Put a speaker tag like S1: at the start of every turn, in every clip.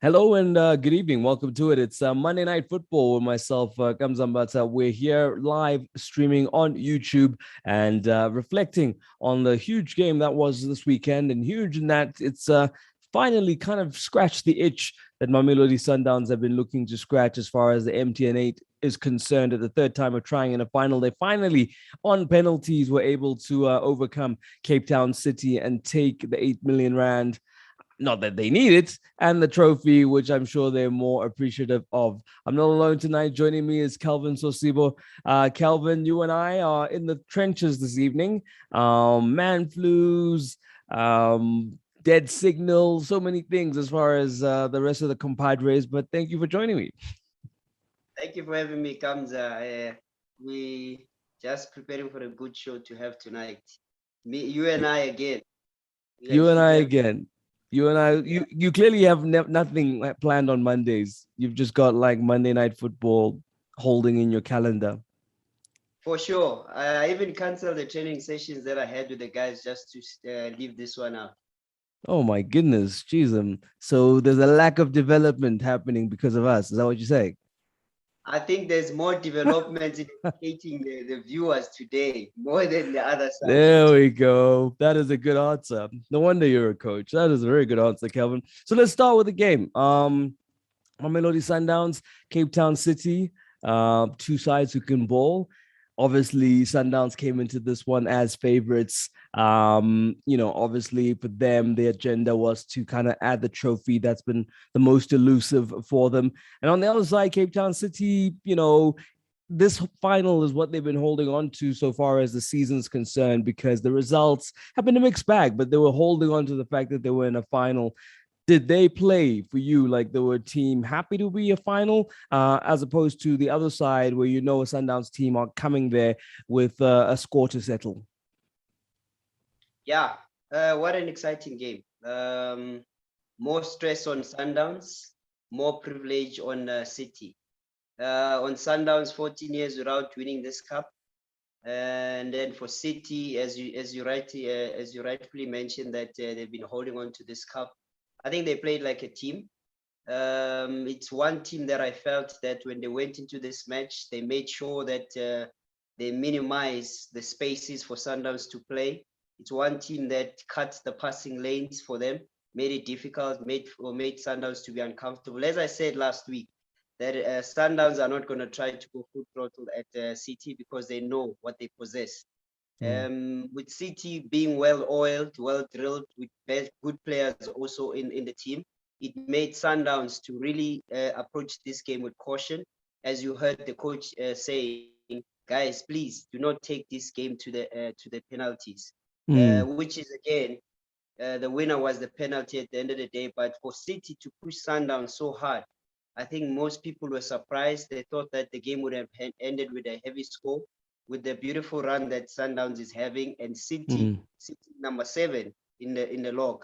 S1: Hello and good evening. Welcome to it. It's Monday Night Football with myself, Kamzan Bata. We're here live streaming on YouTube and reflecting on the huge game that was this weekend, and huge in that it's finally kind of scratched the itch that Mamelodi Sundowns have been looking to scratch as far as the MTN8 is concerned. At the third time of trying in a final, they finally, on penalties, were able to overcome Cape Town City and take the 8 million rand, not that they need it, and the trophy, which I'm sure they're more appreciative of. I'm not alone tonight. Joining me is Kelvin Sosibo. Kelvin, you and I are in the trenches this evening. Man flus, dead signals, so many things as far as the rest of the compadres. But thank you for joining me.
S2: Thank you for having me, Kamza. We just preparing for a good show to have tonight. You and I again.
S1: You and I again. You clearly have nothing planned on Mondays. You've just got like Monday Night Football holding in your calendar.
S2: For sure. I even canceled the training sessions that I had with the guys just to leave this one out.
S1: Oh my goodness, jeez. So there's a lack of development happening because of us. Is that what you're saying?
S2: I think there's more development in educating the viewers today, more than the other side.
S1: There we go. That is a good answer. No wonder you're a coach. That is a very good answer, Kelvin. So let's start with the game. Mamelodi Sundowns, Cape Town City, two sides who can ball. Obviously, Sundowns came into this one as favorites. Obviously for them, the agenda was to kind of add the trophy that's been the most elusive for them. And on the other side, Cape Town City, this final is what they've been holding on to so far as the season's concerned, because the results have been a mixed bag, but they were holding on to the fact that they were in a final. Did they play for you like they were a team happy to be a final, as opposed to the other side where a Sundowns team are coming there with a score to settle?
S2: Yeah, what an exciting game. More stress on Sundowns, more privilege on City. On Sundowns, 14 years without winning this cup. And then for City, as you rightfully mentioned, that they've been holding on to this cup. I think they played like a team. It's one team that I felt that when they went into this match, they made sure that they minimize the spaces for Sundowns to play. It's one team that cut the passing lanes for them, made it difficult, made Sundowns to be uncomfortable. As I said last week, that Sundowns are not going to try to go full throttle at City because they know what they possess. With City being well-oiled, well-drilled, with good players also in the team, it made Sundowns to really approach this game with caution. As you heard the coach saying, guys, please do not take this game to the penalties, which is again, the winner was the penalty at the end of the day. But for City to push Sundowns so hard, I think most people were surprised. They thought that the game would have ended with a heavy score, with the beautiful run that Sundowns is having, and City number 7 in the log.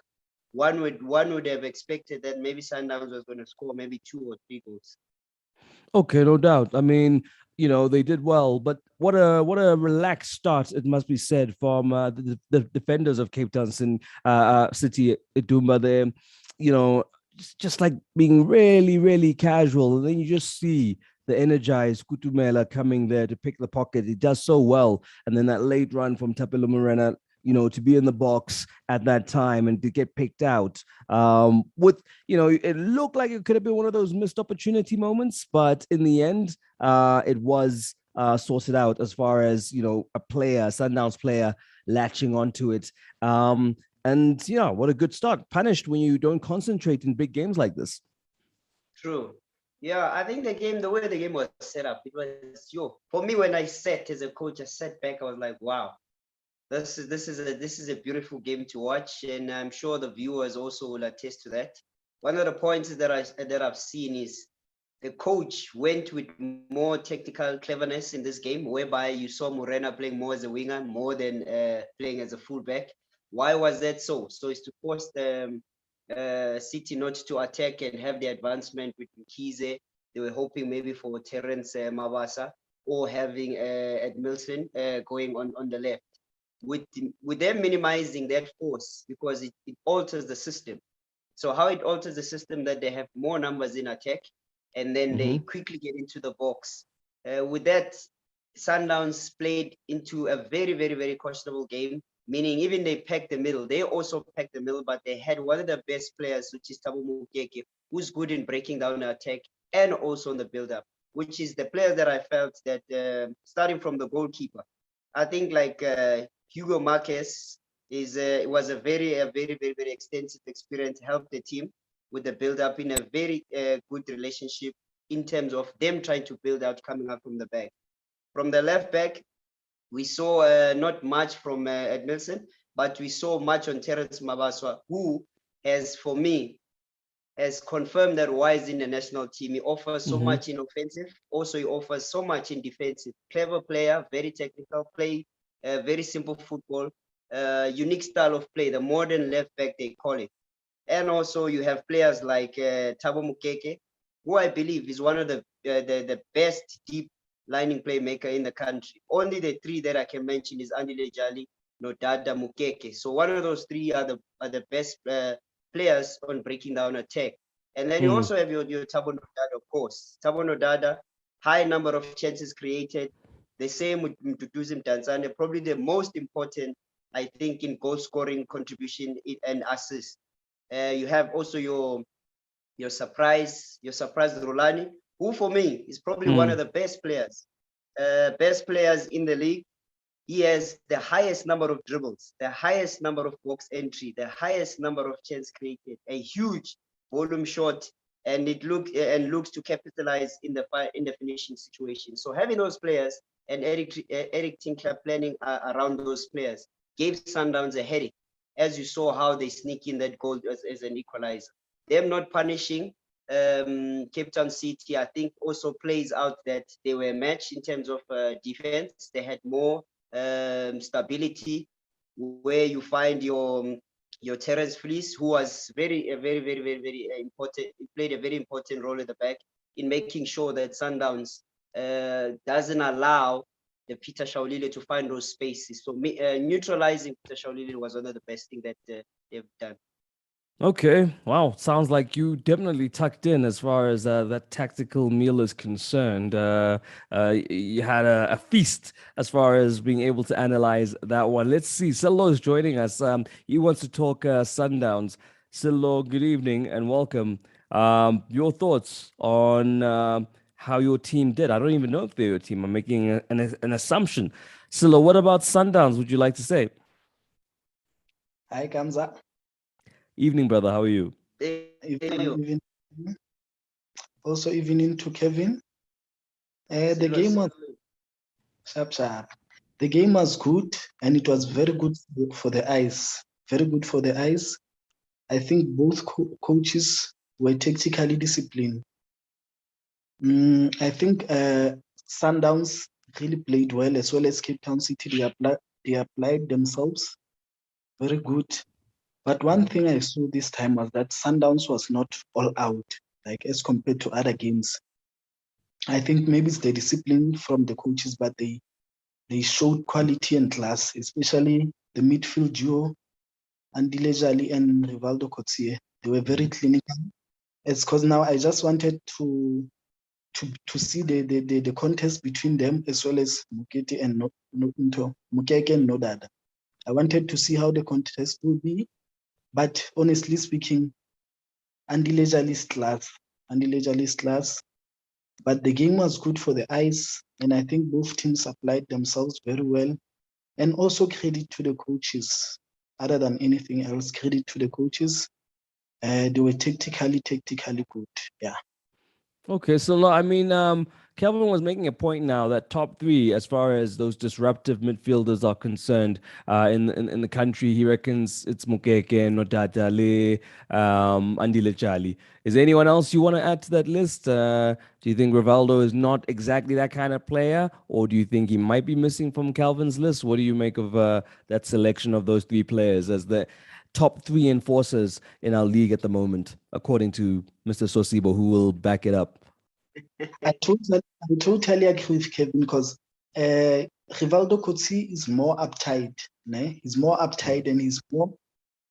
S2: One would have expected that maybe Sundowns was going to score maybe 2 or 3 goals.
S1: Okay, no doubt. I mean, they did well, but what a relaxed start, it must be said, from the defenders of Cape Town City, Idumba there. Just like being really, really casual, and then you just see the energized Kutumela coming there to pick the pocket. He does so well, and then that late run from Tapelo Morena, to be in the box at that time and to get picked out. It looked like it could have been one of those missed opportunity moments, but in the end, it was sorted out as far as, a Sundowns player latching onto it. And what a good start. Punished when you don't concentrate in big games like this.
S2: True. Yeah, I think the way the game was set up, it was for me, when I sat as a coach, I sat back, I was like, wow. This is a beautiful game to watch, and I'm sure the viewers also will attest to that. One of the points that I've seen is the coach went with more technical cleverness in this game, whereby you saw Morena playing more as a winger, more than playing as a fullback. Why was that so? So it's to force the City not to attack and have the advancement with Kaizer. They were hoping maybe for Terence Mabasa, or having Edmilson going on the left. With them minimizing that force, because it alters the system. So how it alters the system that they have more numbers in attack, and then they quickly get into the box. With that, Sundowns played into a very, very, very questionable game, meaning even they packed the middle. They also packed the middle, but they had one of the best players, which is Thabo Mokeke, who's good in breaking down the attack and also on the build-up, which is the player that I felt that starting from the goalkeeper, I think like Hugo Marquez was a very, very, very extensive experience, helped the team with the build-up in a very good relationship in terms of them trying to build out coming up from the back. From the left back, we saw not much from Edmilson, but we saw much on Terence Mabaswa, who has, for me, has confirmed that why is in the national team. He offers so much in offensive. Also, he offers so much in defensive. Clever player, very technical play, very simple football, unique style of play, the modern left back, they call it. And also you have players like Thabo Mokeke, who I believe is one of the best deep lining playmaker in the country. Only the three that I can mention is Andile Jali, Nodada, Mukeke. So one of those three are the best players on breaking down attack. And then you also have your Thabo Nodada, of course. Thabo Nodada, high number of chances created. The same with Mduduzi Mdantsane, probably the most important, I think, in goal scoring contribution and assist. You have also your surprise Rulani, who for me is probably one of the best players in the league. He has the highest number of dribbles, the highest number of box entry, the highest number of chances created, a huge volume shot, and it looks to capitalize in the finishing situation. So having those players and Eric Tinkler planning around those players gave Sundowns a headache, as you saw how they sneak in that goal as an equalizer. Them not punishing Cape Town City, I think, also plays out that they were matched in terms of defense. They had more stability, where you find your Terence Fleece, who was very important. He played a very important role at the back in making sure that Sundowns doesn't allow the Peter Shaulile to find those spaces. So neutralizing Peter Shaulile was one of the best things that they've done.
S1: Okay, wow. Sounds like you definitely tucked in as far as that tactical meal is concerned. You had a feast as far as being able to analyze that one. Let's see. Silo is joining us. He wants to talk Sundowns. Silo, good evening and welcome. Your thoughts on how your team did? I don't even know if they're your team. I'm making an assumption. Silo, what about Sundowns would you like to say?
S3: Hi, Kamza.
S1: Evening, brother. How are you?
S3: Even, also evening to Kevin. The game was sharp. The game was good, and it was very good for the eyes. Very good for the eyes. I think both coaches were tactically disciplined. I think Sundowns really played well, as well as Cape Town City. They applied themselves very good. But one thing I saw this time was that Sundowns was not all out, like as compared to other games. I think maybe it's the discipline from the coaches, but they showed quality and class, especially the midfield duo, Andile Jali and Rivaldo Coetzee. They were very clinical. It's because now I just wanted to see the contest between them, as well as Mukeke and Nodada. I wanted to see how the contest will be. But honestly speaking, Andile Jali's class. But the game was good for the eyes, and I think both teams applied themselves very well. And also credit to the coaches. Other than anything else, credit to the coaches. They were tactically good. Yeah.
S1: Okay, so I mean, Kelvin was making a point now that top three, as far as those disruptive midfielders are concerned, in the country, he reckons it's Mukeke, Nodada, Andile Jali. Is there anyone else you want to add to that list? Do you think Rivaldo is not exactly that kind of player, or do you think he might be missing from Calvin's list? What do you make of that selection of those three players as the top three enforcers in our league at the moment, according to Mr. Sosibo, who will back it up?
S3: I totally agree with Kevin, because Rivaldo Coetzee is more uptight. He's more uptight and he's more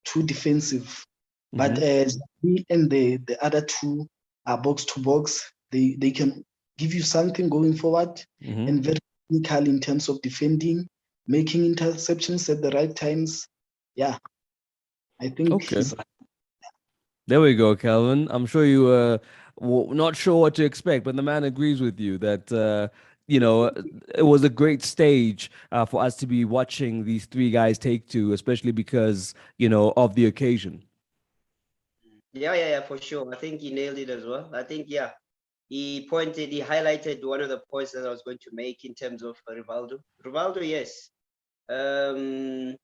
S3: too defensive. But as me and the other two are box to box, they can give you something going forward and very technical in terms of defending, making interceptions at the right times. Yeah, I think he's right.
S1: There we go, Calvin. I'm sure you were not sure what to expect, but the man agrees with you that it was a great stage for us to be watching these three guys take to, especially because of the occasion.
S2: Yeah, for sure. I think he nailed it as well. I think, yeah, he highlighted one of the points that I was going to make in terms of Rivaldo. Rivaldo, yes,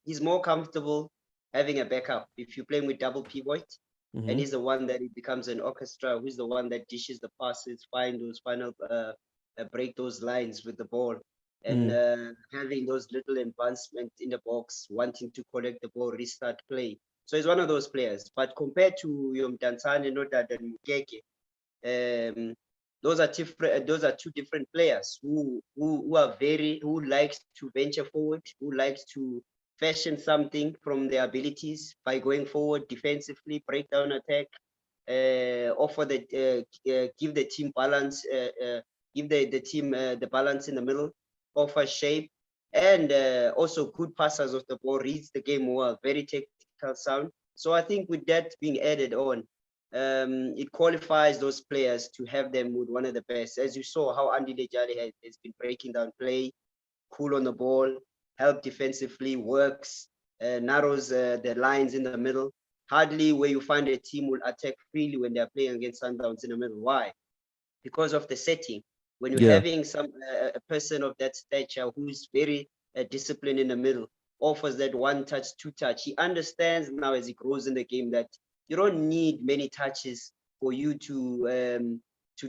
S2: he's more comfortable having a backup. If you're playing with double pivot, and he's the one that it becomes an orchestra, who's the one that dishes the passes, find those final, break those lines with the ball, and having those little advancements in the box, wanting to collect the ball, restart play. So he's one of those players. But compared to Mdantsane, Nodad, and Mukeke, those are different. Those are two different players who likes to venture forward, who likes to fashion something from their abilities by going forward defensively, break down attack, give the team balance, give the team the balance in the middle, offer shape, and also good passers of the ball, reads the game well, very technical sound. So I think with that being added on, it qualifies those players to have them with one of the best. As you saw how Andy Lejali has been breaking down play, cool on the ball, help defensively, works, narrows the lines in the middle. Hardly where you find a team will attack freely when they're playing against Sundowns in the middle. Why? Because of the setting. When you're having a person of that stature who's very disciplined in the middle, offers that one touch, two touch, he understands now as he grows in the game that you don't need many touches for you to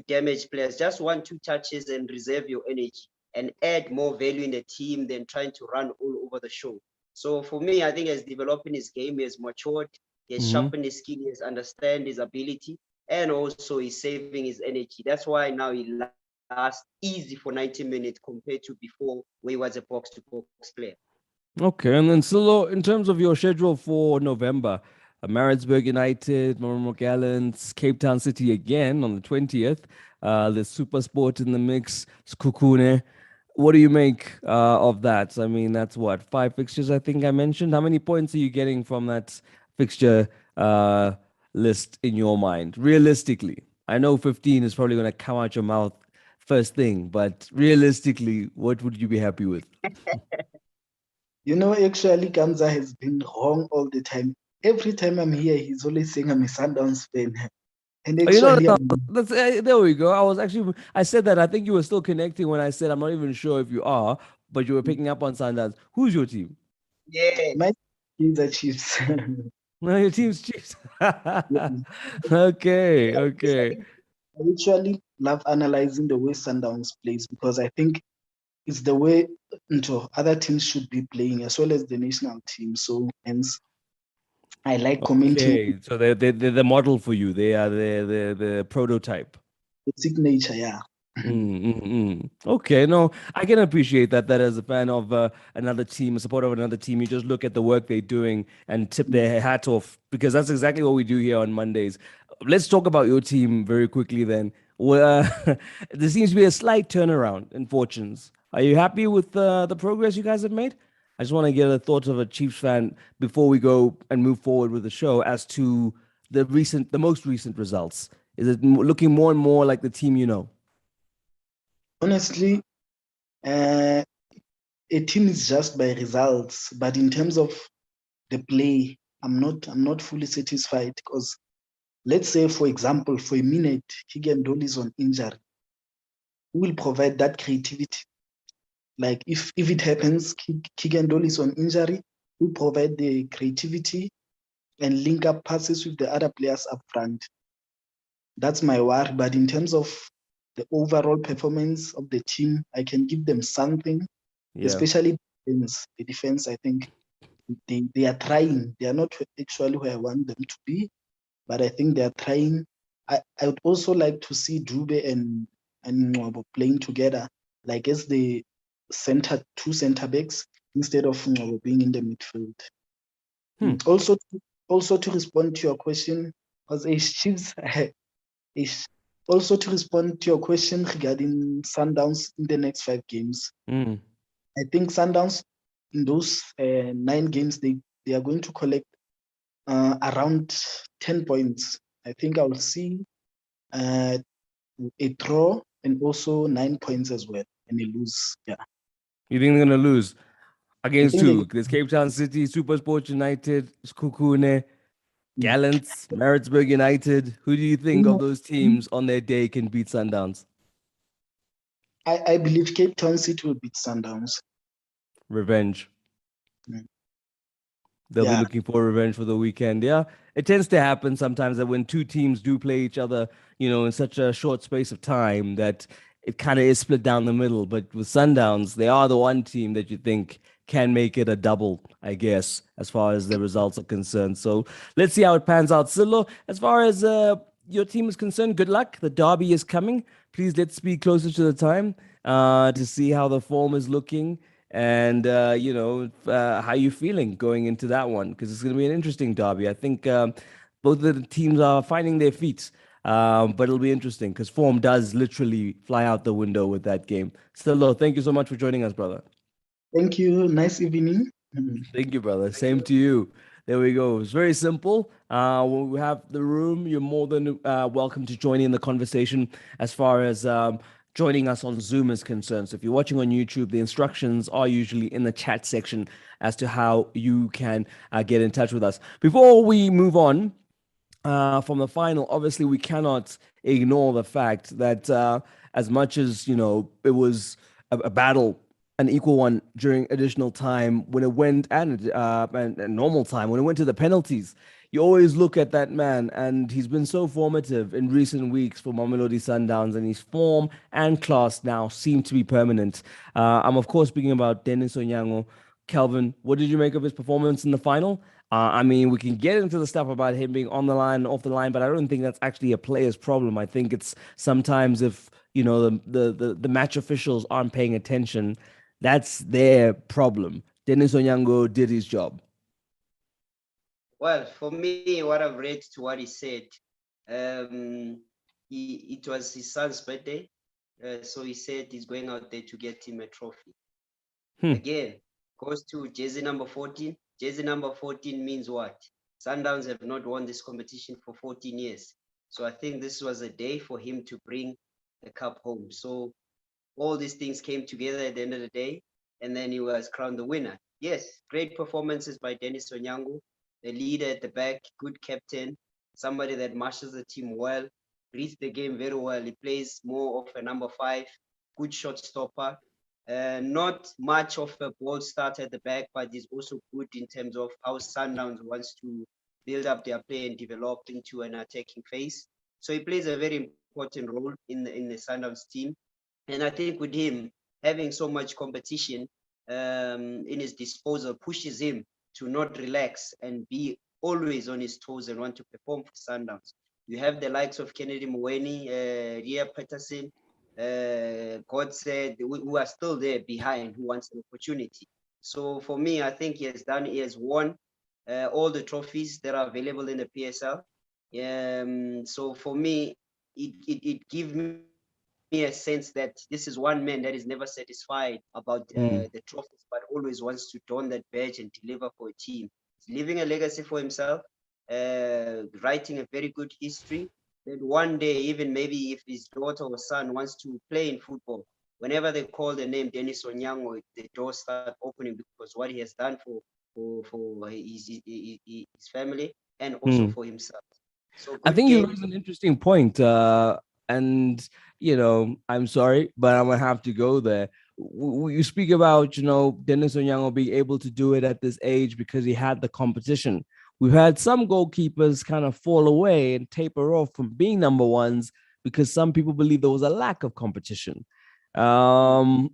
S2: damage players. Just 1-2 touches and reserve your energy and add more value in the team than trying to run all over the show. So for me, I think as developing his game, he has matured, he has sharpened his skill, he has understand his ability, and also he's saving his energy. That's why now he lasts easy for 90 minutes compared to before where he was a box-to-box player.
S1: Okay, and then Silo, in terms of your schedule for November, Maritzburg United, Marmara Gallants, Cape Town City again on the 20th. There's Super Sport in the mix, Skukune. What do you make of that? I mean, that's what, 5 fixtures I think I mentioned. How many points are you getting from that fixture list in your mind, realistically? I know 15 is probably going to come out your mouth first thing, but realistically, what would you be happy with?
S3: Actually, Kamza has been wrong all the time. Every time I'm here, he's always saying I'm a Sundowns fan. And actually,
S1: that's there we go. I said that. I think you were still connecting when I said I'm not even sure if you are, but you were picking up on Sundowns. Who's your team?
S3: my teams are Chiefs.
S1: No, your team's Chiefs. Okay.
S3: I actually love analyzing the way Sundowns plays because I think it's the way other teams should be playing as well as the national team. So hence, I like commenting
S1: Okay, so they're the model for you. They are the prototype.
S3: the signature. Yeah.
S1: Okay, no, I can appreciate that. That as a fan of another team, a supporter of another team, you just look at the work they're doing and tip their hat off because that's exactly what we do here on Mondays. Let's talk about your team very quickly then. Well, there seems to be a slight turnaround in fortunes. Are you happy with the progress you guys have made? I just want to get the thoughts of a Chiefs fan before we go and move forward with the show as to the most recent results. Is it looking more and more like the team you know?
S3: Honestly, a team is just by results, but in terms of the play, I'm not fully satisfied because let's say, for example, for a minute, Keegan Dole is on injury. Who will provide that creativity? Like if it happens, Keegan Dole is on injury, who provide the creativity and link up passes with the other players up front? That's my worry. But in terms of the overall performance of the team, I can give them something, especially defense. The defense, I think they are trying. They are not actually where I want them to be, but I think they are trying. I would also like to see Dube and Ngcobo playing together, like as the two center backs instead of Ngcobo being in the midfield. Also, also to respond to your question, because Ace Chiefs, also to respond to your question regarding Sundowns in the next 5 games. I think Sundowns in those 9 games, they are going to collect around 10 points. I think I will see a draw and also 9 points as well, and a lose. Yeah.
S1: You think they're going to lose? Against
S3: think they-
S1: who? There's Cape Town City, Supersport United, Skukune, Gallants, Maritzburg United. Who do you think of those teams on their day can beat Sundowns?
S3: I believe Cape Town City will beat Sundowns.
S1: Revenge.
S3: Mm.
S1: They'll be
S3: Yeah.
S1: looking for revenge for the weekend. Yeah, it tends to happen sometimes that when two teams do play each other, in such a short space of time that it kind of is split down the middle. But with Sundowns, they are the one team that you think can make it a double, I guess, as far as the results are concerned. So let's see how it pans out. Silo, as far as your team is concerned, good luck. The derby is coming. Please let's be closer to the time to see how the form is looking and how you feeling going into that one, because it's going to be an interesting derby. I think both of the teams are finding their feet, but it'll be interesting because form does literally fly out the window with that game. Stilo, thank you so much for joining us, brother.
S3: Thank you. Nice evening.
S1: Thank you, brother. Same to you. There we go. It's very simple. When we have the room, you're more than welcome to join in the conversation as far as joining us on Zoom is concerned. So if you're watching on YouTube, the instructions are usually in the chat section as to how you can get in touch with us. Before we move on from the final, obviously we cannot ignore the fact that as much as, it was a battle, an equal one during additional time when it went and normal time when it went to the penalties. You always look at that man, and he's been so formative in recent weeks for Mamelodi Sundowns, and his form and class now seem to be permanent. I'm of course speaking about Dennis Onyango. Kelvin, what did you make of his performance in the final? I mean, we can get into the stuff about him being on the line, off the line, but I don't think that's actually a player's problem. I think it's sometimes if the match officials aren't paying attention, that's their problem. Dennis Onyango did his job.
S2: Well, for me, what I've read to what he said, it was his son's birthday, so he said he's going out there to get him a trophy. Again, goes to jersey number 14. Jersey number 14 means what? Sundowns have not won this competition for 14 years. So I think this was a day for him to bring the cup home. So all these things came together at the end of the day, and then he was crowned the winner. Yes, great performances by Dennis Onyango, the leader at the back, good captain, somebody that marshals the team well, reads the game very well. He plays more of a number 5, good shot stopper. Not much of a ball starter at the back, but he's also good in terms of how Sundowns wants to build up their play and develop into an attacking phase. So he plays a very important role in the Sundowns team. And I think with him having so much competition in his disposal pushes him to not relax and be always on his toes and want to perform for Sundowns. You have the likes of Kennedy Mweni, Ria Peterson, God said, who are still there behind, who wants an opportunity. So for me, I think he has won all the trophies that are available in the PSL. So for me, it gives me a sense that this is one man that is never satisfied about the trophies, but always wants to don that badge and deliver for a team. He's leaving a legacy for himself, writing a very good history. That one day, even maybe if his daughter or son wants to play in football, whenever they call the name Dennis Onyango, the doors start opening because what he has done for his family and also for himself. So
S1: I
S2: good
S1: think you
S2: game.
S1: raised an interesting point, and I'm sorry, but I'm gonna have to go there. You speak about Dennis Onyango being able to do it at this age because he had the competition. We've had some goalkeepers kind of fall away and taper off from being number ones because some people believe there was a lack of competition. And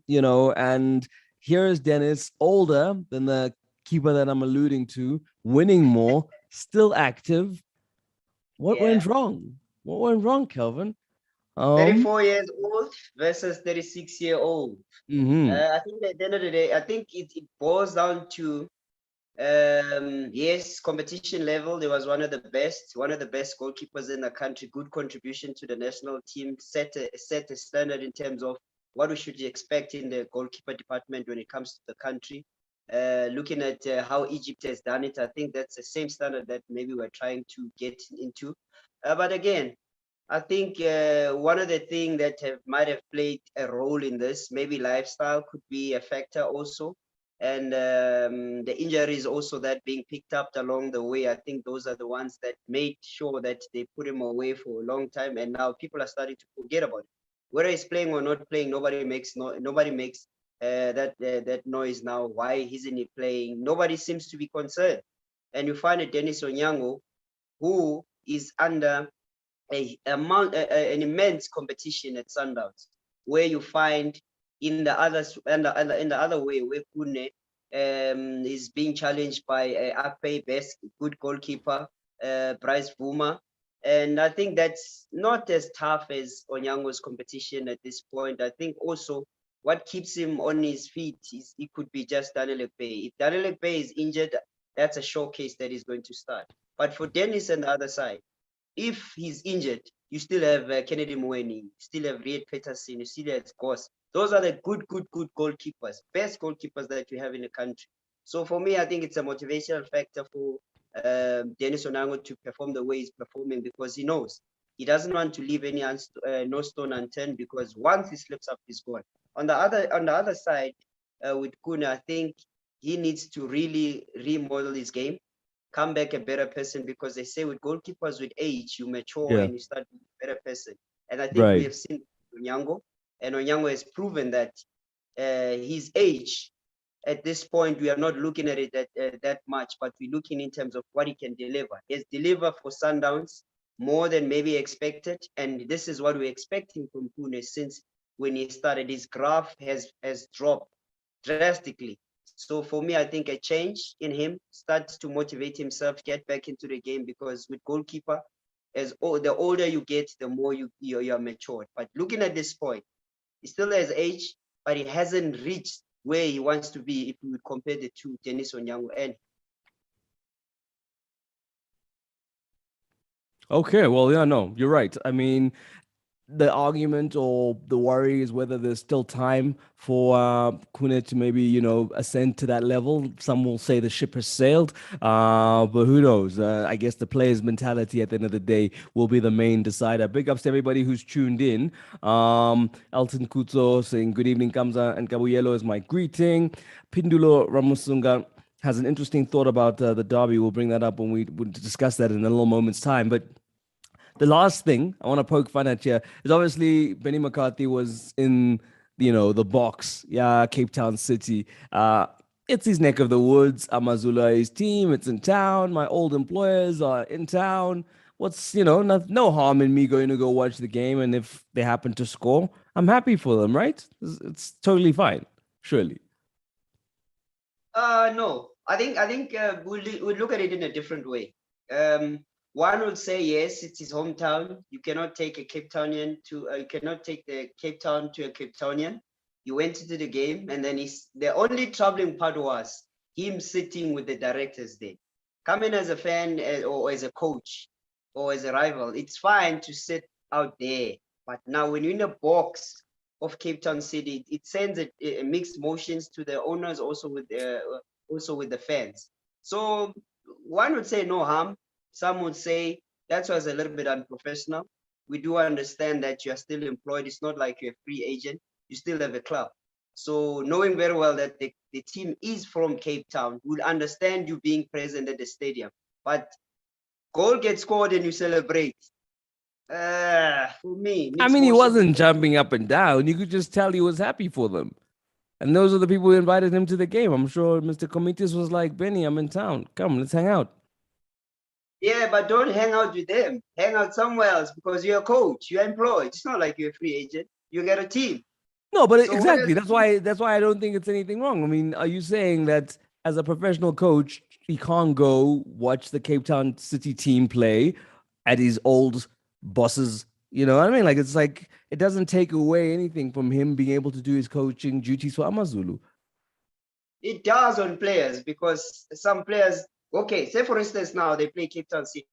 S1: here is Dennis, older than the keeper that I'm alluding to, winning more, still active. What went wrong? What went wrong, Kelvin?
S2: 34 years old versus 36-year-old. I think at the end of the day, I think it boils down to Yes, competition level, there was one of the best goalkeepers in the country. Good contribution to the national team. Set a standard in terms of what we should expect in the goalkeeper department when it comes to the country. Looking at how Egypt has done it, I think that's the same standard that maybe we're trying to get into. But again, I think one of the things that might have played a role in this, maybe lifestyle could be a factor also. And the injuries also that being picked up along the way, I think those are the ones that made sure that they put him away for a long time. And now people are starting to forget about it. Whether he's playing or not playing, nobody makes that noise now. Why isn't he playing? Nobody seems to be concerned. And you find a Dennis Onyango who is under an immense competition at Sundowns, where you find in the other way where Kune is being challenged by Akpe, best good goalkeeper, Bryce Vuma. And I think that's not as tough as Onyango's competition at this point. I think also what keeps him on his feet is he could be just Daniel Ekpe. If Daniel Ekpe is injured, that's a showcase that he's going to start. But for Dennis on the other side, if he's injured, you still have Kennedy Mweni, you still have Riet Peterson, you still have Goss. Those are the good goalkeepers, best goalkeepers that you have in the country. So for me, I think it's a motivational factor for Dennis Onyango to perform the way he's performing, because he knows he doesn't want to leave any no stone unturned, because once he slips up, he's gone. On the other side, with Kuna, I think he needs to really remodel his game, come back a better person, because they say with goalkeepers with age, you mature and you start being a better person. And I think we have seen Onyango, and Onyango has proven that his age, at this point, we are not looking at it that much, but we're looking in terms of what he can deliver. He has delivered for Sundowns more than maybe expected, and this is what we're expecting from Pune since when he started. His graph has dropped drastically. So for me, I think a change in him starts to motivate himself, get back into the game, because with goalkeeper, the older you get, the more you're matured. But looking at this point, he still has age, but he hasn't reached where he wants to be if we would compare the two, Dennis Onyango and.
S1: Okay, well, yeah, no, you're right. I mean, the argument or the worry is whether there's still time for Kune to maybe, ascend to that level. Some will say the ship has sailed, but who knows? I guess the player's mentality at the end of the day will be the main decider. Big ups to everybody who's tuned in. Elton Kuto saying, good evening, Kamza and Kabuyelo is my greeting. Pindulo Ramusunga has an interesting thought about the derby. We'll bring that up when we discuss that in a little moment's time. But the last thing I want to poke fun at here is obviously Benni McCarthy was in, the box. Yeah, Cape Town City. It's his neck of the woods. Amazulu, his team. It's in town. My old employers are in town. What's, no harm in me going to go watch the game. And if they happen to score, I'm happy for them, right? It's totally fine, surely.
S2: No, I think we'll look at it in a different way. One would say yes, it's his hometown. You cannot take a Cape Townian you cannot take the Cape Town to a Cape Townian. He went into the game, and then the only troubling part was him sitting with the directors there. Coming as a fan or as a coach or as a rival, it's fine to sit out there. But now when you're in a box of Cape Town City, it sends a mixed motions to the owners, also with the fans. So one would say no harm. Some would say that was a little bit unprofessional. We do understand that you are still employed. It's not like you're a free agent. You still have a club. So knowing very well that the team is from Cape Town, will understand you being present at the stadium. But goal gets scored and you celebrate. For me,
S1: I mean, he wasn't jumping up and down. You could just tell he was happy for them. And those are the people who invited him to the game. I'm sure Mr. Comitis was like, Benny, I'm in town. Come, let's hang out.
S2: Yeah, but don't hang out with them. Hang out somewhere else, because you're a coach. You're employed. It's not like you're a free agent. You get a team.
S1: No, but so exactly. That's why I don't think it's anything wrong. I mean, are you saying that as a professional coach, he can't go watch the Cape Town City team play at his old boss's? You know what I mean? It's like it doesn't take away anything from him being able to do his coaching duties for Amazulu.
S2: It does on players because some players, okay, say for instance now they play Cape Town City,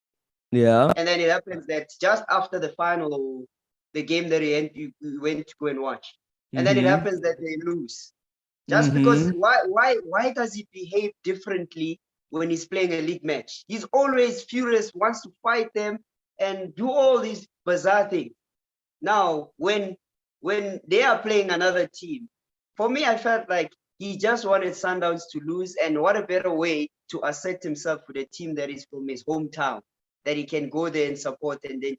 S1: Yeah.
S2: and then it happens that just after the final or the game that you went to go and watch, and then it
S1: Mm-hmm.
S2: happens that they lose. Just because
S1: Mm-hmm.
S2: why does he behave differently when he's playing a league match? He's always furious, wants to fight them and do all these bizarre things. Now, when they are playing another team, for me, I felt like he just wanted Sundowns to lose, and what a better way to assert himself with a team that is from his hometown, that he can go there and support and then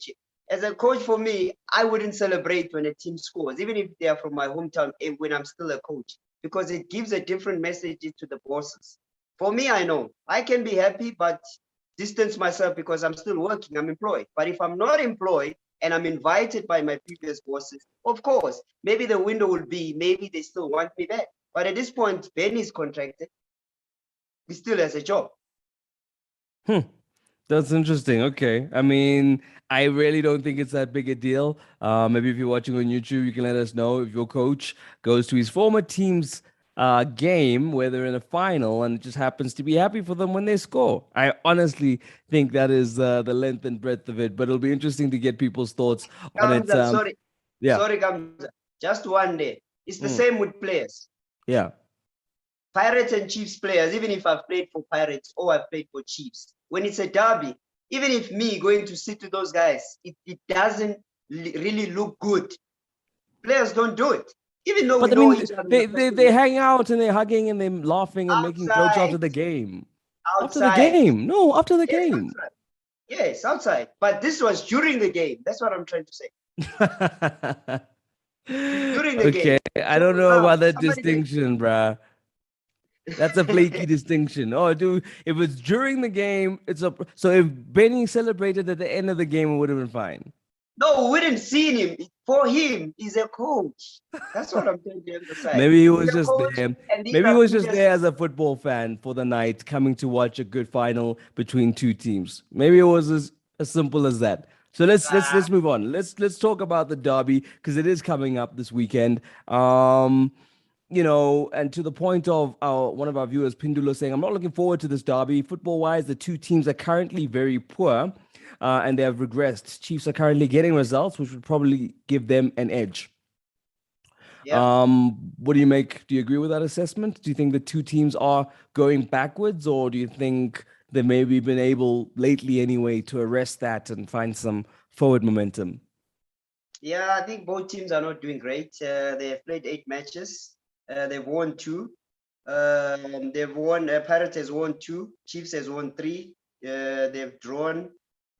S2: as a coach, for me, I wouldn't celebrate when a team scores, even if they are from my hometown, when I'm still a coach, because it gives a different message to the bosses. For me, I know I can be happy, but distance myself because I'm still working, I'm employed. But if I'm not employed and I'm invited by my previous bosses, of course, maybe the window will be, maybe they still want me back. But at this point, Benny is contracted. He still has a job.
S1: That's interesting. Okay. I mean, I really don't think it's that big a deal. Maybe if you're watching on YouTube, you can let us know if your coach goes to his former team's game where they're in a final and just happens to be happy for them when they score. I honestly think that is the length and breadth of it, but it'll be interesting to get people's thoughts on it.
S2: Gamza, sorry,
S1: Yeah.
S2: Gamza. Just one day. It's the
S1: Mm,
S2: same with players.
S1: yeah.
S2: Pirates and Chiefs players, even if I've played for Pirates or I've played for Chiefs, when it's a derby, even if me going to sit with those guys, it doesn't really look good. Players don't do it, even though we
S1: But I
S2: know
S1: mean,
S2: each other in
S1: they,
S2: the
S1: they,
S2: personal
S1: they
S2: life.
S1: hang out and they're hugging and they're laughing and making jokes after
S2: Outside,
S1: the game. After the
S2: outside.
S1: game. No, after the
S2: Yes,
S1: game.
S2: outside. Yes, outside. But this was during the game. That's what I'm trying to say. During the game.
S1: Okay, I
S2: So
S1: don't know
S2: now
S1: about that
S2: somebody can.
S1: distinction, bruh. That's a flaky distinction. Oh, dude, if it's during the game, it's a so if Benny celebrated at the end of the game, it would have been fine.
S2: No, we didn't see him. For him, he's a coach. That's what I'm trying to emphasize.
S1: Maybe he
S2: He's
S1: was
S2: a
S1: just
S2: coach,
S1: there.
S2: and these
S1: Maybe he
S2: are
S1: was just
S2: previous.
S1: there as a football fan for the night, coming to watch a good final between two teams. Maybe it was as simple as that. So let's move on. Let's talk about the derby because it is coming up this weekend. And to the point of one of our viewers, Pindulo, saying, I'm not looking forward to this derby. Football wise, the two teams are currently very poor and they have regressed. Chiefs are currently getting results, which would probably give them an edge.
S2: Yeah.
S1: What do you make? Do you agree with that assessment? Do you think the two teams are going backwards, or do you think they've maybe been able lately anyway to arrest that and find some forward momentum?
S2: Yeah, I think both teams are not doing great. They have played 8 matches. They've won 2. They've won. Pirates has won 2. Chiefs has won 3. They've drawn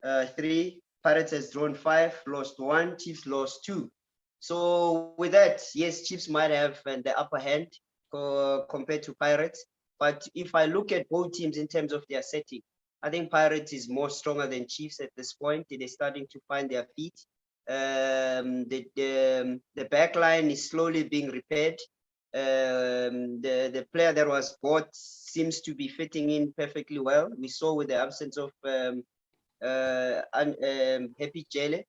S2: 3. Pirates has drawn 5, lost 1. Chiefs lost 2. So with that, yes, Chiefs might have the upper hand compared to Pirates. But if I look at both teams in terms of their setting, I think Pirates is more stronger than Chiefs at this point. They're starting to find their feet. The back line is slowly being repaired. The player that was bought seems to be fitting in perfectly well. We saw with the absence of Happy Jele,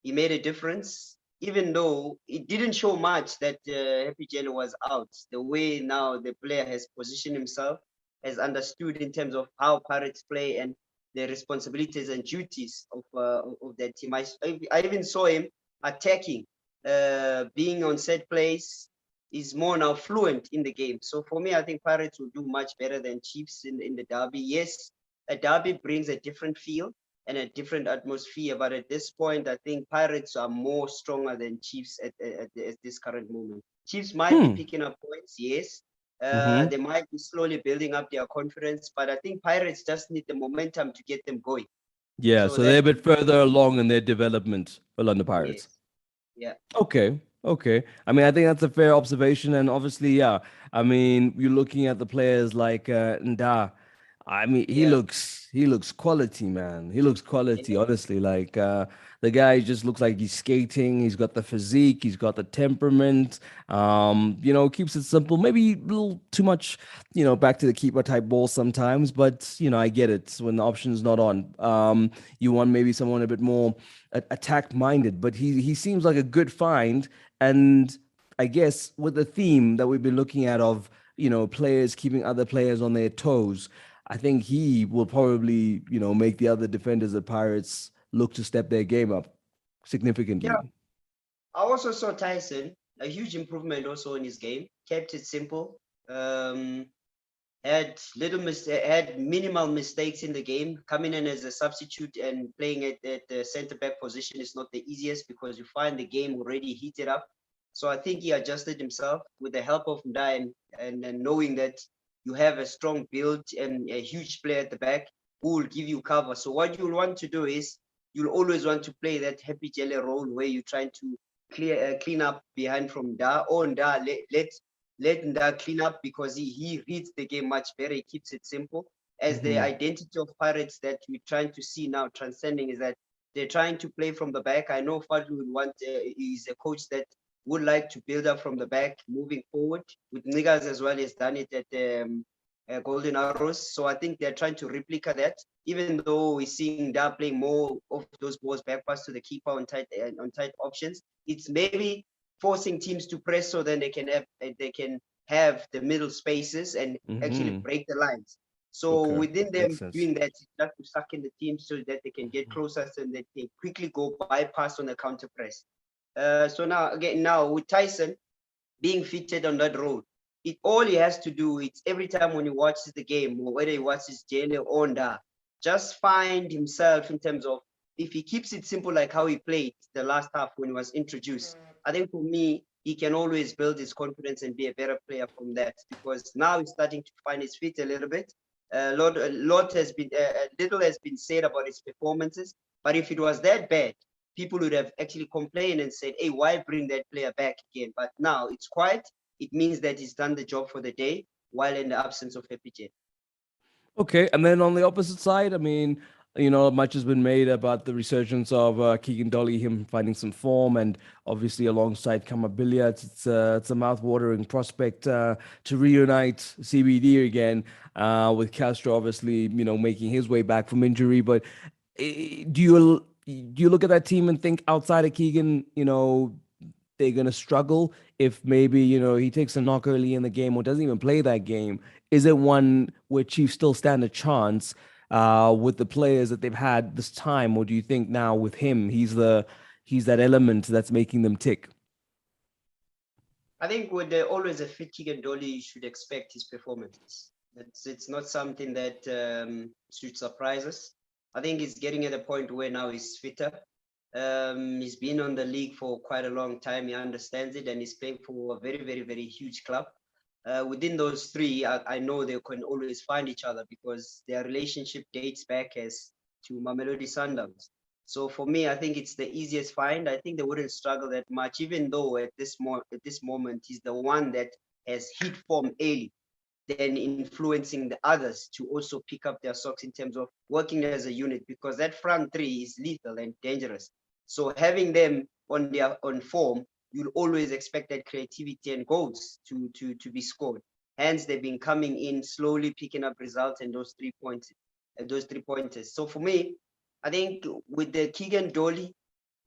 S2: he made a difference. Even though it didn't show much that Happy Jele was out, the way now the player has positioned himself, has understood in terms of how Pirates play and the responsibilities and duties of that team. I even saw him attacking, being on set plays. Is more now fluent in the game. So for me, I think Pirates will do much better than Chiefs in the derby. Yes, a derby brings a different feel and a different atmosphere. But at this point, I think Pirates are more stronger than Chiefs at this current moment. Chiefs might be
S1: Hmm.
S2: picking up points, yes.
S1: Mm-hmm.
S2: They might be slowly building up their confidence, but I think Pirates just need the momentum to get them going.
S1: Yeah,
S2: So
S1: so they're
S2: that's
S1: a bit further along in their development, Orlando Pirates.
S2: yes, yeah,
S1: Okay. Okay. I mean, I think that's a fair observation. And obviously, yeah. I mean, you're looking at the players like Nda. I mean,
S2: yeah,
S1: he looks quality, man. He looks quality,
S2: yeah,
S1: honestly. Like the guy just looks like he's skating. He's got the physique, he's got the temperament. Keeps it simple. Maybe a little too much, back to the keeper type ball sometimes, but I get it when the option's not on. You want maybe someone a bit more attack minded, but he seems like a good find. And I guess with the theme that we've been looking at of players keeping other players on their toes. I think he will probably, make the other defenders at Pirates look to step their game up
S2: Yeah,
S1: significantly.
S2: I also saw Tyson, a huge improvement also in his game. Kept it simple. Had minimal mistakes in the game. Coming in as a substitute and playing at the center back position is not the easiest because you find the game already heated up. So I think he adjusted himself with the help of Ndai and knowing that you have a strong build and a huge player at the back who will give you cover. So what you'll want to do is you'll always want to play that happy jelly role where you're trying to clean up behind from Da or Nda let Nda clean up because he reads the game much better. He keeps it simple. As the
S1: Mhm.
S2: identity of Pirates that we're trying to see now transcending is that they're trying to play from the back. I know Fadlu would want is a coach that would like to build up from the back, moving forward. With Niggas as well as done it at Golden Arrows. So I think they're trying to replicate that. Even though we're seeing Da playing more of those balls back pass to the keeper on tight options, it's maybe forcing teams to press so then they can have the middle spaces and actually
S1: Mhm.
S2: break the lines. So
S1: Okay.
S2: within
S1: Makes
S2: them
S1: sense.
S2: doing that, just to suck in the team so that they can get closer and they can quickly go bypass on the counter press. So now with Tyson being fitted on that role, all he has to do is every time when he watches the game or whether he watches Jane or Onda, just find himself in terms of if he keeps it simple like how he played the last half when he was introduced. I think for me, he can always build his confidence and be a better player from that because now he's starting to find his feet a little bit. Little has been said about his performances, but if it was that bad, people would have actually complained and said, hey, why bring that player back again? But now it's quiet. It means that he's done the job for the day while in the absence of Epichet.
S1: Okay, and then on the opposite side, I mean, much has been made about the resurgence of Keegan Dolly, him finding some form, and obviously alongside Kamabilia, it's a mouth-watering prospect to reunite CBD again, with Castro obviously, making his way back from injury. But do you look at that team and think outside of Keegan, they're going to struggle if maybe, he takes a knock early in the game or doesn't even play that game? Is it one where Chiefs still stand a chance with the players that they've had this time? Or do you think now with him, he's that element that's making them tick?
S2: I think with always a fit Keegan Dolly, you should expect his performances. It's not something that should surprise us. I think he's getting at a point where now he's fitter. He's been on the league for quite a long time. He understands it and he's playing for a very, very, very huge club. Within those three, I know they can always find each other because their relationship dates back as to Mamelodi Sundowns. So for me, I think it's the easiest find. I think they wouldn't struggle that much, even though at this moment he's the one that has hit form early, then influencing the others to also pick up their socks in terms of working as a unit because that front three is lethal and dangerous. So having them on their on form, you'll always expect that creativity and goals to be scored. Hence, they've been coming in slowly, picking up results and those 3 pointers. So for me, I think with the Keegan Dolly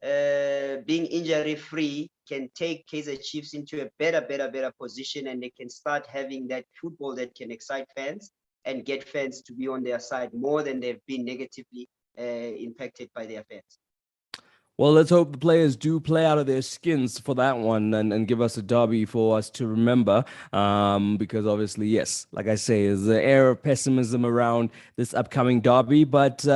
S2: being injury free can take Kaizer Chiefs into a better position and they can start having that football that can excite fans and get fans to be on their side more than they've been negatively impacted by their fans.
S1: Well, let's hope the players do play out of their skins for that one and give us a derby for us to remember. Because obviously, yes, like I say, there's an air of pessimism around this upcoming derby. But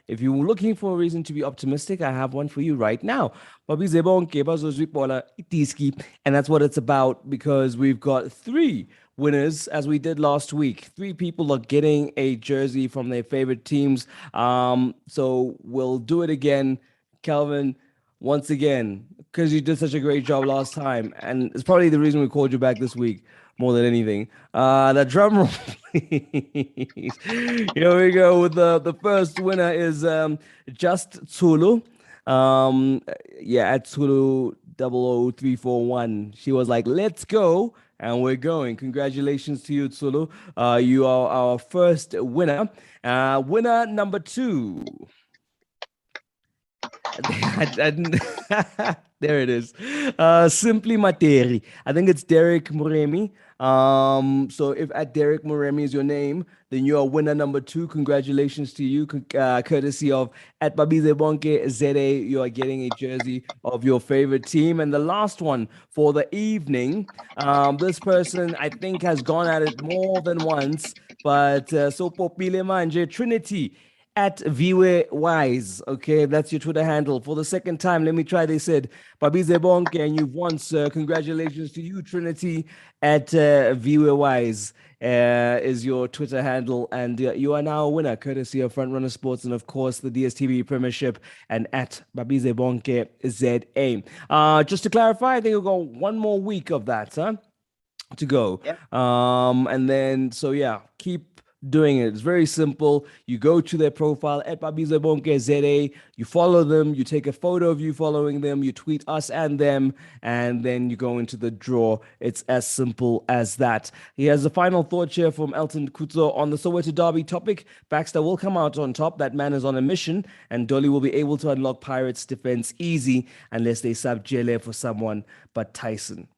S1: if you're looking for a reason to be optimistic, I have one for you right now. Babizwe bonke bazozwipola itiski. And that's what it's about because we've got three winners as we did last week. Three people are getting a jersey from their favorite teams. So we'll do it again. Calvin, once again, because you did such a great job last time, and it's probably the reason we called you back this week more than anything. The drum roll, please. Here we go with the first winner is Just Tsulu. Um, yeah, at Tsulu 00341. She was like, "Let's go." And we're going. Congratulations to you, Tsulu. You are our first winner. Winner number two. I didn't. There it is. Simply Materi. I think it's Derek Muremi. So if at Derek Muremi is your name, then you are winner number two. Congratulations to you, courtesy of at Babize Bonke ZA. You are getting a jersey of your favorite team. And the last one for the evening, this person I think has gone at it more than once, but so Popile Manje Trinity at Viwe Wise. Okay, that's your Twitter handle. For the second time, let me try. They said, Babize Bonke, and you've won, sir. Congratulations to you, Trinity at Viwe Wise. Is your Twitter handle, and you are now a winner, courtesy of Frontrunner Sports and, of course, the DSTV Premiership and at Babize Bonke ZA. Just to clarify, I think we'll go one more week of that, huh? To go.
S2: Yeah.
S1: And then so yeah, keep doing it. It's very simple. You go to their profile at Babize Bonke ZA, you follow them, you take a photo of you following them, you tweet us and them, and then you go into the draw. It's as simple as that. He has a final thought here from Elton Kuto on the Soweto Derby topic. Baxter will come out on top. That man is on a mission, and Dolly will be able to unlock Pirates' defense easy unless they sub Jele for someone but Tyson.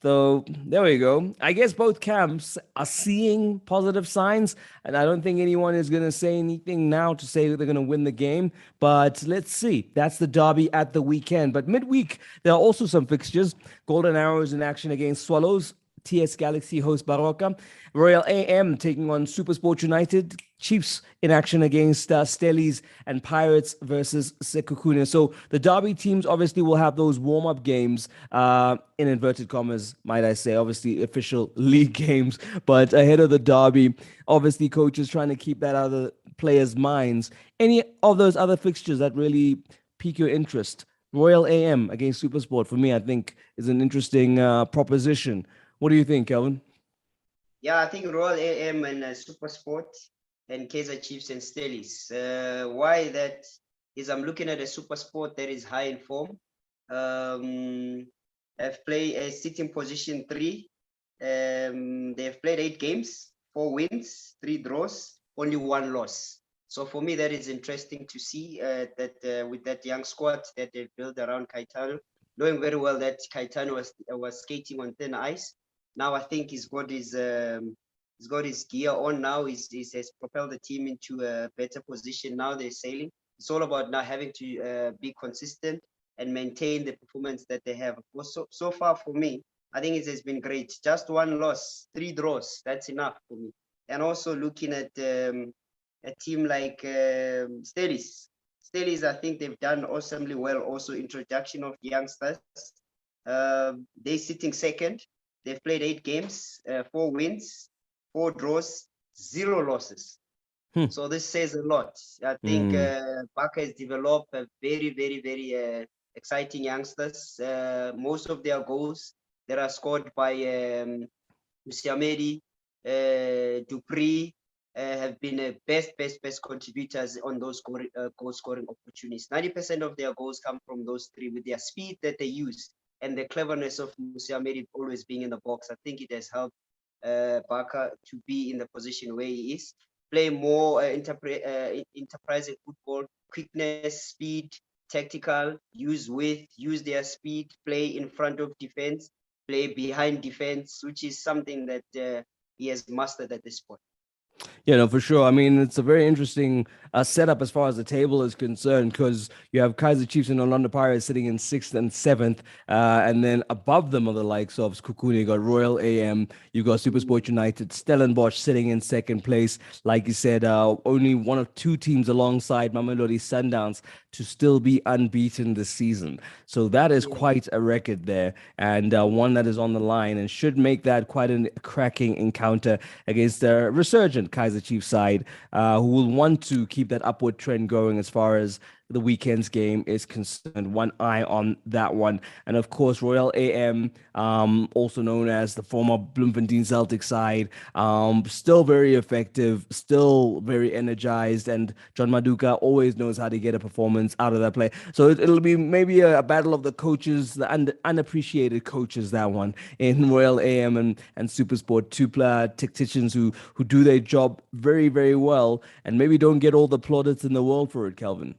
S1: So there we go. I guess both camps are seeing positive signs, and I don't think anyone is going to say anything now to say that they're going to win the game. But let's see. That's the derby at the weekend. But midweek, there are also some fixtures. Golden Arrows in action against Swallows. TS Galaxy host Baroka. Royal AM taking on Supersport United. Chiefs in action against Stellies, and Pirates versus Sekukune. So the Derby teams obviously will have those warm-up games, in inverted commas, might I say, obviously official league games, but ahead of the Derby, obviously coaches trying to keep that out of the players' minds. Any of those other fixtures that really pique your interest? Royal AM against Supersport, for me, I think is an interesting proposition. What do you think, Kelvin?
S2: Yeah, I think Royal AM and Super Sport and Kaizer Chiefs and Stellies. Why that is I'm looking at a Super Sport that is high in form. Have played a sitting position 3. They've played 8 games, 4 wins, 3 draws, only 1 loss. So for me, that is interesting to see that with that young squad that they've built around Caetano, knowing very well that Caetano was skating on thin ice. Now I think he's got his gear on now. He has propelled the team into a better position. Now they're sailing. It's all about now having to be consistent and maintain the performance that they have. So far for me, I think it has been great. Just 1 loss, 3 draws. That's enough for me. And also looking at a team like Stellies. Stellies, I think they've done awesomely well. Also introduction of youngsters. They're sitting second. They've played 8 games, 4 wins, 4 draws, 0 losses. So this says a lot. I think Baka has developed a very, very, very exciting youngsters. Most of their goals that are scored by Musiamedi, Dupree, have been best contributors on those goal scoring opportunities. 90% of their goals come from those 3 with their speed that they use. And the cleverness of Musiamedi always being in the box. I think it has helped Baka to be in the position where he is. Play more enterprising football, quickness, speed, tactical, use their speed, play in front of defense, play behind defense, which is something that he has mastered at this point.
S1: Yeah, no, for sure. I mean, it's a very interesting setup as far as the table is concerned, because you have Kaizer Chiefs and Orlando Pirates sitting in 6th and 7th, and then above them are the likes of Kukuni. You got Royal AM, you got Supersport United, Stellenbosch sitting in 2nd place. Like you said, only 1 of 2 teams alongside Mamelodi Sundowns to still be unbeaten this season. So that is quite a record there, and one that is on the line and should make that quite a cracking encounter against the resurgent Kaizer Chiefs side, who will want to keep that upward trend going as far as the weekend's game is concerned. One eye on that one. And of course, Royal AM, also known as the former Bloemfontein Celtic side, still very effective, still very energized, and John Maduka always knows how to get a performance out of that play. So it'll be maybe a battle of the coaches, the unappreciated coaches, that one, in Royal AM and Supersport. 2 tacticians who do their job very, very well and maybe don't get all the plaudits in the world for it, Kelvin.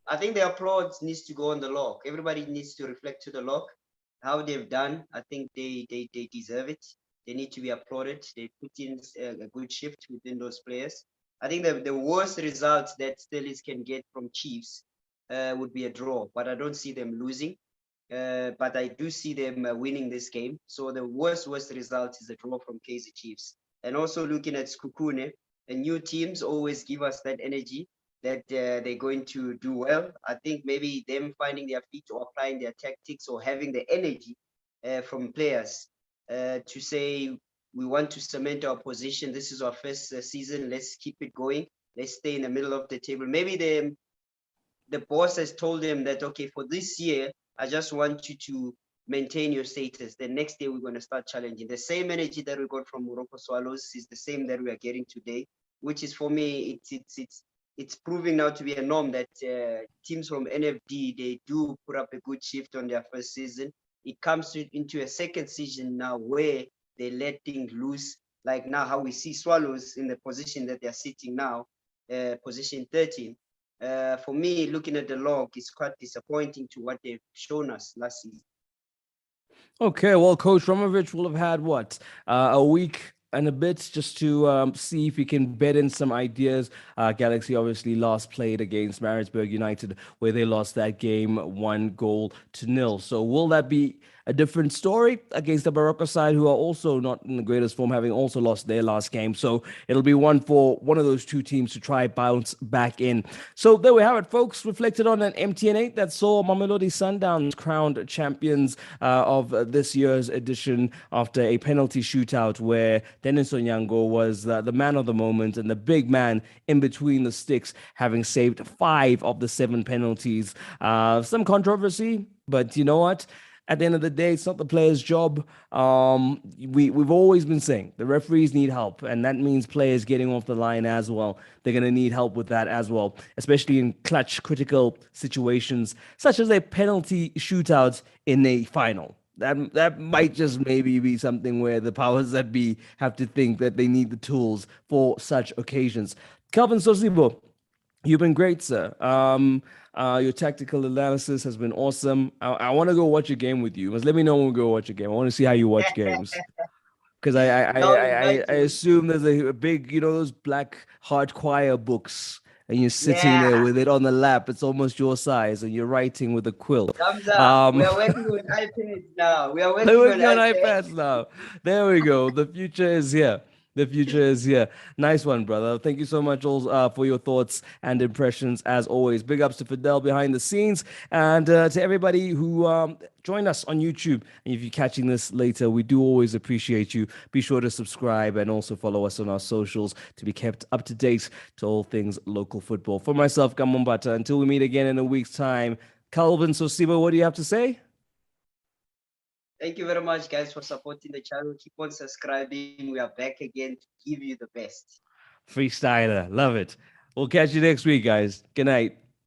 S2: I think the applause needs to go on the lock. Everybody needs to reflect to the lock how they've done. I think they deserve it. They need to be applauded. They put in a good shift within those players. I think the worst result that Steelers can get from Chiefs would be a draw, but I don't see them losing. But I do see them winning this game. So the worst result is a draw from Kaizer Chiefs. And also looking at Skukune, the new teams always give us that energy that they're going to do well. I think maybe them finding their feet or applying their tactics or having the energy from players to say we want to cement our position. This is our first season. Let's keep it going. Let's stay in the middle of the table. Maybe the boss has told them that, okay, for this year, I just want you to maintain your status. The next day, we're going to start challenging. The same energy that we got from Morocco Swallows is the same that we are getting today, which is, for me, it's proving now to be a norm that teams from NFD, they do put up a good shift on their first season. It comes into a second season now where they let things loose, like now how we see Swallows in the position that they're sitting now, position 13. For me, looking at the log, it's quite disappointing to what they've shown us last season.
S1: Okay, well, Coach Romovich will have had what, a week and a bit just to see if he can bed in some ideas. Galaxy obviously last played against Maritzburg United, where they lost that game 1-0. So will that be a different story against the Barocco side, who are also not in the greatest form, having also lost their last game? So it'll be one for one of those two teams to try bounce back in. So there we have it, folks. Reflected on an MTN8 that saw Mamelodi Sundowns crowned champions of this year's edition after a penalty shootout where Dennis Onyango was the man of the moment and the big man in between the sticks, having saved 5 of the 7 penalties. Some controversy, but you know what? At the end of the day, it's not the player's job. We've always been saying the referees need help, and that means players getting off the line as well. They're going to need help with that as well, especially in clutch, critical situations, such as a penalty shootout in a final. That might just maybe be something where the powers that be have to think that they need the tools for such occasions. Calvin Sosibo, you've been great, sir. Your tactical analysis has been awesome. I want to go watch a game with you. Let me know when we go watch a game. I want to see how you watch games. Because I assume there's a big, those black heart choir books, and you're sitting there with it on the lap. It's almost your size, and you're writing with a quill.
S2: Thumbs up. We are working on iPads now. We are working on
S1: iPads now. There we go. The future is here. The future is here. Nice one, brother. Thank you so much all for your thoughts and impressions, as always. Big ups to Fidel behind the scenes, and to everybody who joined us on YouTube. And if you're catching this later, we do always appreciate you. Be sure to subscribe and also follow us on our socials to be kept up to date to all things local football. For myself, Gamumbata, until we meet again in a week's time, Calvin Sosibo, what do you have to say?
S2: Thank you very much, guys, for supporting the channel. Keep on subscribing. We are back again to give you the best.
S1: Freestyler. Love it. We'll catch you next week, guys. Good night.